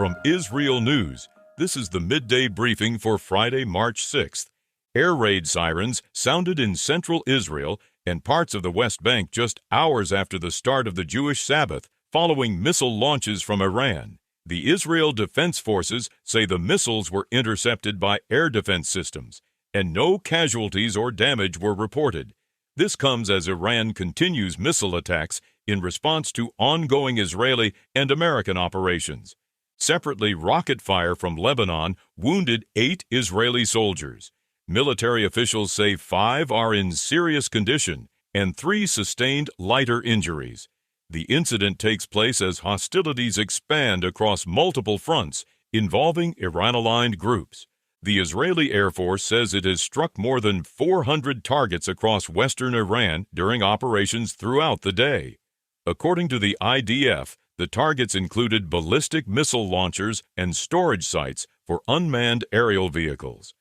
From IsReal News, this is the midday briefing for Friday, March 6th. Air raid sirens sounded in central Israel and parts of the West Bank just hours after the start of the Jewish Sabbath, following missile launches from Iran. The Israel Defense Forces say the missiles were intercepted by air defense systems, and no casualties or damage were reported. This comes as Iran continues missile attacks in response to ongoing Israeli and American operations. Separately, rocket fire from Lebanon wounded 8 Israeli soldiers. Military officials say 5 are in serious condition and 3 sustained lighter injuries. The incident takes place as hostilities expand across multiple fronts involving Iran-aligned groups. The Israeli Air Force says it has struck more than 400 targets across western Iran during operations throughout the day. According to the IDF, the targets included ballistic missile launchers and storage sites for unmanned aerial vehicles.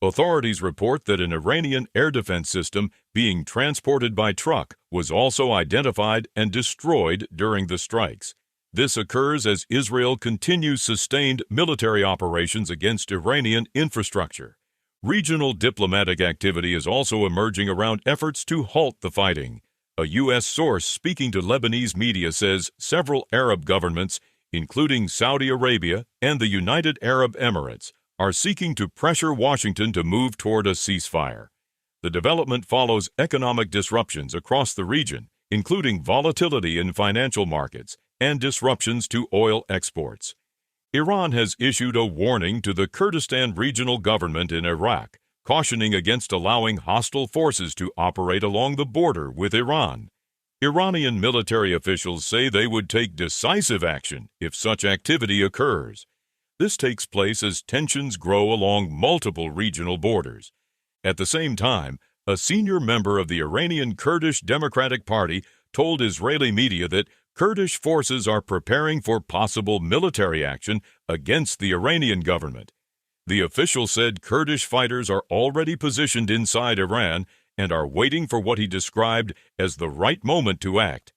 Authorities report that an Iranian air defense system being transported by truck was also identified and destroyed during the strikes. This occurs as Israel continues sustained military operations against Iranian infrastructure. Regional diplomatic activity is also emerging around efforts to halt the fighting. A U.S. source speaking to Lebanese media says several Arab governments, including Saudi Arabia and the United Arab Emirates, are seeking to pressure Washington to move toward a ceasefire. The development follows economic disruptions across the region, including volatility in financial markets and disruptions to oil exports. Iran has issued a warning to the Kurdistan regional government in Iraq, cautioning against allowing hostile forces to operate along the border with Iran. Iranian military officials say they would take decisive action if such activity occurs. This takes place as tensions grow along multiple regional borders. At the same time, a senior member of the Iranian Kurdish Democratic Party told Israeli media that Kurdish forces are preparing for possible military action against the Iranian government. The official said Kurdish fighters are already positioned inside Iran and are waiting for what he described as the right moment to act.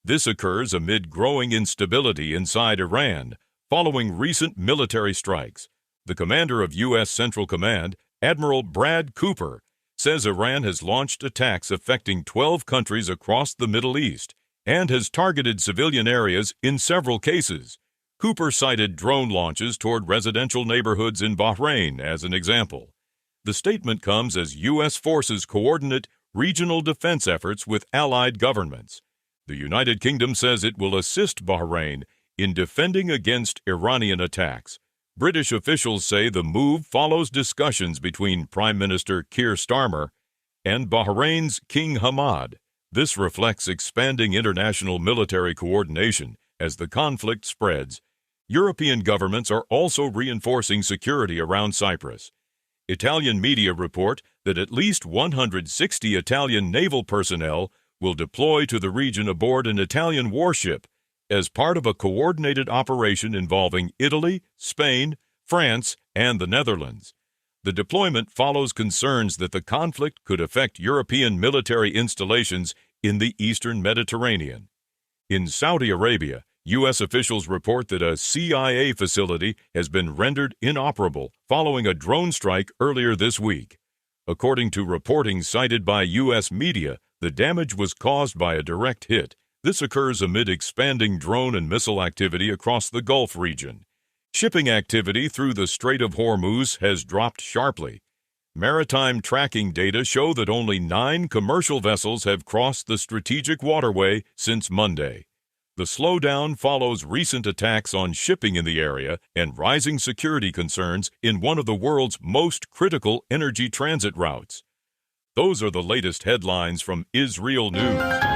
This occurs amid growing instability inside Iran, following recent military strikes. The commander of U.S. Central Command, Admiral Brad Cooper, says Iran has launched attacks affecting 12 countries across the Middle East and has targeted civilian areas in several cases. Cooper cited drone launches toward residential neighborhoods in Bahrain as an example. The statement comes as U.S. forces coordinate regional defense efforts with allied governments. The United Kingdom says it will assist Bahrain in defending against Iranian attacks. British officials say the move follows discussions between Prime Minister Keir Starmer and Bahrain's King Hamad. This reflects expanding international military coordination as the conflict spreads. European governments are also reinforcing security around Cyprus. Italian media report that at least 160 Italian naval personnel will deploy to the region aboard an Italian warship as part of a coordinated operation involving Italy, Spain, France, and the Netherlands. The deployment follows concerns that the conflict could affect European military installations in the eastern Mediterranean. In Saudi Arabia, U.S. officials report that a CIA facility has been rendered inoperable following a drone strike earlier this week. According to reporting cited by U.S. media, the damage was caused by a direct hit. This occurs amid expanding drone and missile activity across the Gulf region. Shipping activity through the Strait of Hormuz has dropped sharply. Maritime tracking data show that only 9 commercial vessels have crossed the strategic waterway since Monday. The slowdown follows recent attacks on shipping in the area and rising security concerns in one of the world's most critical energy transit routes. Those are the latest headlines from IsReal News.